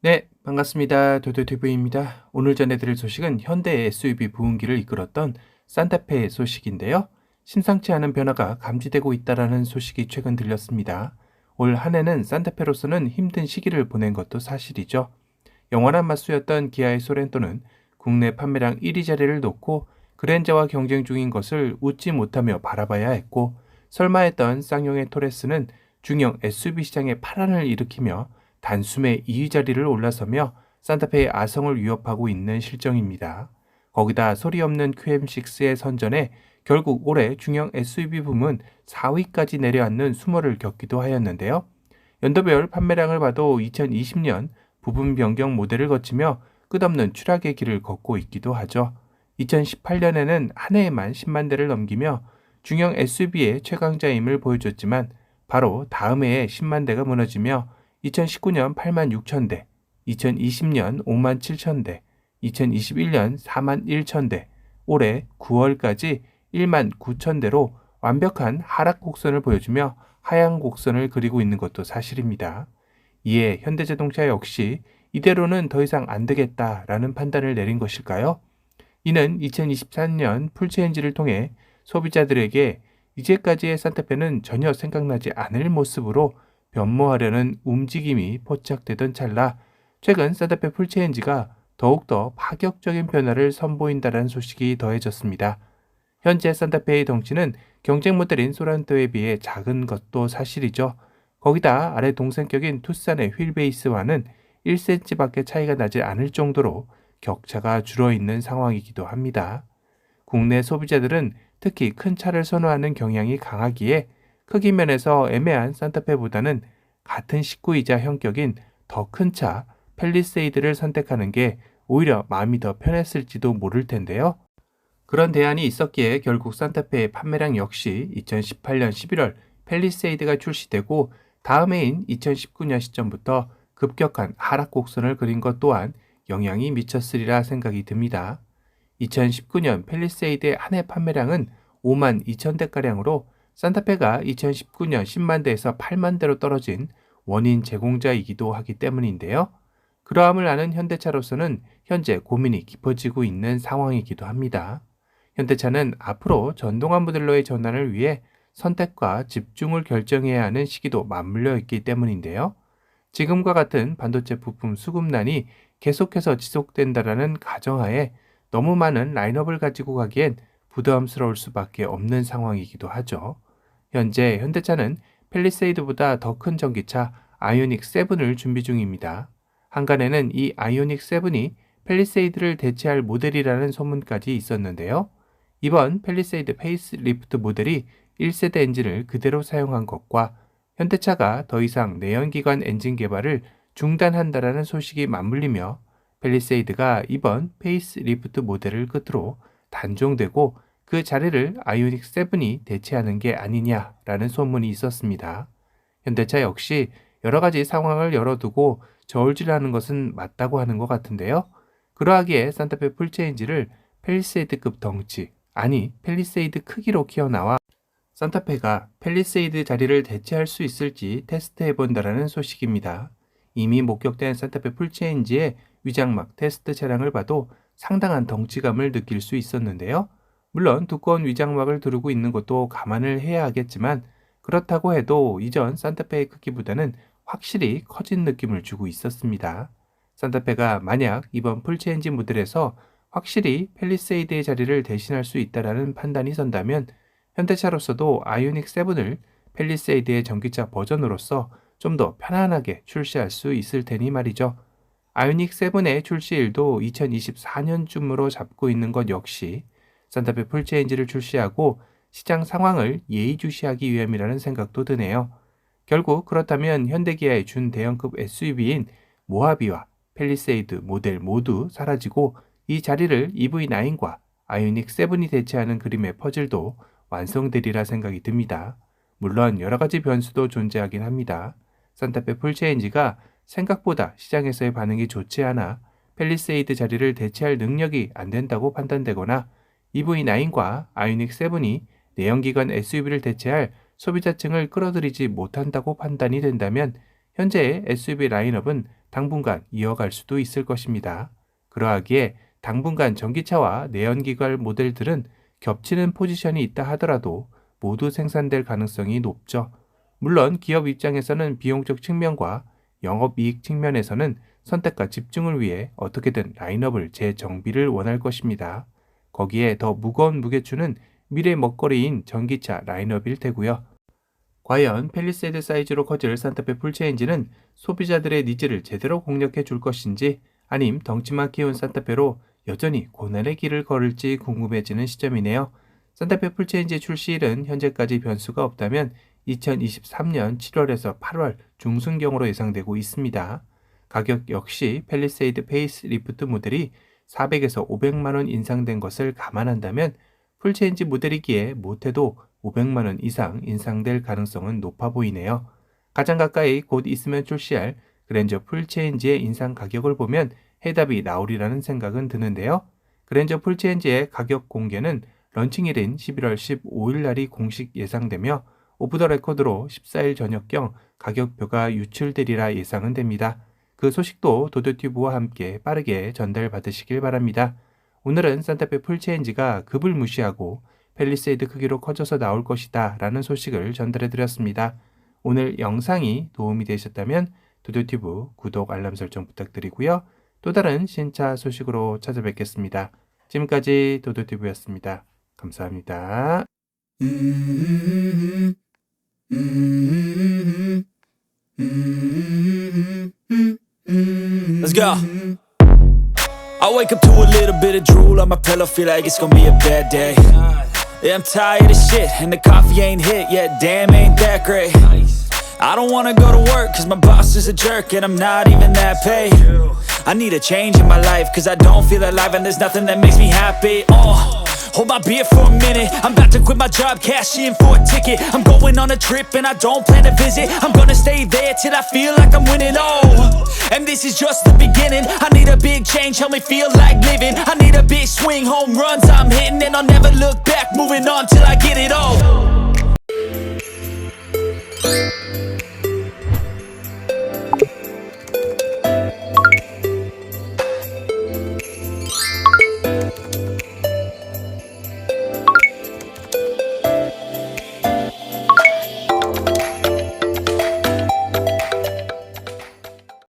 네, 반갑습니다. 도도티브입니다. 오늘 전해드릴 소식은 현대의 SUV 부흥기를 이끌었던 산타페의 소식인데요. 심상치 않은 변화가 감지되고 있다는 소식이 최근 들렸습니다. 올 한 해는 산타페로서는 힘든 시기를 보낸 것도 사실이죠. 영원한 맞수였던 기아의 소렌토는 국내 판매량 1위 자리를 놓고 그랜저와 경쟁 중인 것을 웃지 못하며 바라봐야 했고, 설마했던 쌍용의 토레스는 중형 SUV 시장에 파란을 일으키며 단숨에 2위 자리를 올라서며 산타페의 아성을 위협하고 있는 실정입니다. 거기다 소리 없는 QM6의 선전에 결국 올해 중형 SUV 부문 4위까지 내려앉는 수모를 겪기도 하였는데요. 연도별 판매량을 봐도 2020년 부분 변경 모델을 거치며 끝없는 추락의 길을 걷고 있기도 하죠. 2018년에는 한 해에만 10만 대를 넘기며 중형 SUV의 최강자임을 보여줬지만 바로 다음 해에 10만 대가 무너지며 2019년 8만 6천 대, 2020년 5만 7천 대, 2021년 4만 1천 대, 올해 9월까지 1만 9천 대로 완벽한 하락 곡선을 보여주며 하향 곡선을 그리고 있는 것도 사실입니다. 이에 현대자동차 역시 이대로는 더 이상 안 되겠다라는 판단을 내린 것일까요? 이는 2023년 풀체인지를 통해 소비자들에게 이제까지의 산타페는 전혀 생각나지 않을 모습으로 변모하려는 움직임이 포착되던 찰나 최근 산타페 풀체인지가 더욱더 파격적인 변화를 선보인다는 소식이 더해졌습니다. 현재 산타페의 덩치는 경쟁 모델인 소란토에 비해 작은 것도 사실이죠. 거기다 아래 동생격인 투싼의 휠베이스와는 1cm밖에 차이가 나지 않을 정도로 격차가 줄어있는 상황이기도 합니다. 국내 소비자들은 특히 큰 차를 선호하는 경향이 강하기에 크기 면에서 애매한 산타페보다는 같은 식구이자 형격인 더 큰 차 펠리세이드를 선택하는 게 오히려 마음이 더 편했을지도 모를 텐데요. 그런 대안이 있었기에 결국 산타페의 판매량 역시 2018년 11월 펠리세이드가 출시되고 다음 해인 2019년 시점부터 급격한 하락 곡선을 그린 것 또한 영향이 미쳤으리라 생각이 듭니다. 2019년 펠리세이드의 한 해 판매량은 5만 2천 대가량으로 산타페가 2019년 10만 대에서 8만 대로 떨어진 원인 제공자이기도 하기 때문인데요. 그러함을 아는 현대차로서는 현재 고민이 깊어지고 있는 상황이기도 합니다. 현대차는 앞으로 전동화 모델로의 전환을 위해 선택과 집중을 결정해야 하는 시기도 맞물려 있기 때문인데요. 지금과 같은 반도체 부품 수급난이 계속해서 지속된다라는 가정하에 너무 많은 라인업을 가지고 가기엔 부담스러울 수밖에 없는 상황이기도 하죠. 현재 현대차는 펠리세이드보다 더 큰 전기차 아이오닉 7을 준비 중입니다. 한간에는 이 아이오닉 7이 펠리세이드를 대체할 모델이라는 소문까지 있었는데요. 이번 펠리세이드 페이스리프트 모델이 1세대 엔진을 그대로 사용한 것과 현대차가 더 이상 내연기관 엔진 개발을 중단한다라는 소식이 맞물리며 펠리세이드가 이번 페이스리프트 모델을 끝으로 단종되고 그 자리를 아이오닉 7이 대체하는 게 아니냐라는 소문이 있었습니다. 현대차 역시 여러 가지 상황을 열어두고 저울질하는 것은 맞다고 하는 것 같은데요. 그러하기에 산타페 풀체인지를 펠리세이드급 덩치, 아니 펠리세이드 크기로 키워나와 산타페가 펠리세이드 자리를 대체할 수 있을지 테스트해본다라는 소식입니다. 이미 목격된 산타페 풀체인지의 위장막 테스트 차량을 봐도 상당한 덩치감을 느낄 수 있었는데요. 물론 두꺼운 위장막을 두르고 있는 것도 감안을 해야 하겠지만 그렇다고 해도 이전 산타페의 크기보다는 확실히 커진 느낌을 주고 있었습니다. 산타페가 만약 이번 풀체인지 모델에서 확실히 펠리세이드의 자리를 대신할 수 있다라는 판단이 선다면 현대차로서도 아이오닉 7을 펠리세이드의 전기차 버전으로서 좀 더 편안하게 출시할 수 있을 테니 말이죠. 아이오닉 7의 출시일도 2024년쯤으로 잡고 있는 것 역시 산타페 풀체인지를 출시하고 시장 상황을 예의주시하기 위함이라는 생각도 드네요. 결국 그렇다면 현대기아의 준대형급 SUV인 모하비와 펠리세이드 모델 모두 사라지고 이 자리를 EV9과 아이오닉 7이 대체하는 그림의 퍼즐도 완성되리라 생각이 듭니다. 물론 여러 가지 변수도 존재하긴 합니다. 산타페 풀체인지가 생각보다 시장에서의 반응이 좋지 않아 펠리세이드 자리를 대체할 능력이 안 된다고 판단되거나 EV9과 아이오닉 7이 내연기관 SUV를 대체할 소비자층을 끌어들이지 못한다고 판단이 된다면 현재의 SUV 라인업은 당분간 이어갈 수도 있을 것입니다. 그러하기에 당분간 전기차와 내연기관 모델들은 겹치는 포지션이 있다 하더라도 모두 생산될 가능성이 높죠. 물론 기업 입장에서는 비용적 측면과 영업이익 측면에서는 선택과 집중을 위해 어떻게든 라인업을 재정비를 원할 것입니다. 거기에 더 무거운 무게추는 미래 먹거리인 전기차 라인업일 테고요. 과연 팰리세이드 사이즈로 커질 산타페 풀체인지는 소비자들의 니즈를 제대로 공략해 줄 것인지 아님 덩치만 키운 산타페로 여전히 고난의 길을 걸을지 궁금해지는 시점이네요. 산타페 풀체인지 출시일은 현재까지 변수가 없다면 2023년 7월에서 8월 중순경으로 예상되고 있습니다. 가격 역시 팰리세이드 페이스리프트 모델이 400에서 500만원 인상된 것을 감안한다면 풀체인지 모델이기에 못해도 500만원 이상 인상될 가능성은 높아 보이네요. 가장 가까이 곧 있으면 출시할 그랜저 풀체인지의 인상 가격을 보면 해답이 나오리라는 생각은 드는데요. 그랜저 풀체인지의 가격 공개는 런칭일인 11월 15일 날이 공식 예상되며 오프 더 레코드로 14일 저녁경 가격표가 유출되리라 예상은 됩니다. 그 소식도 도도튜브와 함께 빠르게 전달받으시길 바랍니다. 오늘은 산타페 풀체인지가 급을 무시하고 팰리세이드 크기로 커져서 나올 것이다 라는 소식을 전달해드렸습니다. 오늘 영상이 도움이 되셨다면 도도튜브 구독 알람 설정 부탁드리고요. 또 다른 신차 소식으로 찾아뵙겠습니다. 지금까지 도도튜브였습니다. 감사합니다. Let's go. I wake up to a little bit of drool on my pillow, feel like it's gonna be a bad day. Yeah, I'm tired of shit, and the coffee ain't hit yet, damn, ain't that great. I don't wanna go to work, cause my boss is a jerk, and I'm not even that paid. I need a change in my life, cause I don't feel alive, and there's nothing that makes me happy. Hold my beer for a minute, I'm about to quit my job, cash in for a ticket. I'm going on a trip and I don't plan to visit. I'm gonna stay there till I feel like I'm winning, and this is just the beginning. I need a big change, help me feel like living. I need a big swing, home runs I'm hitting, and I'll never look back, moving on till I get it all.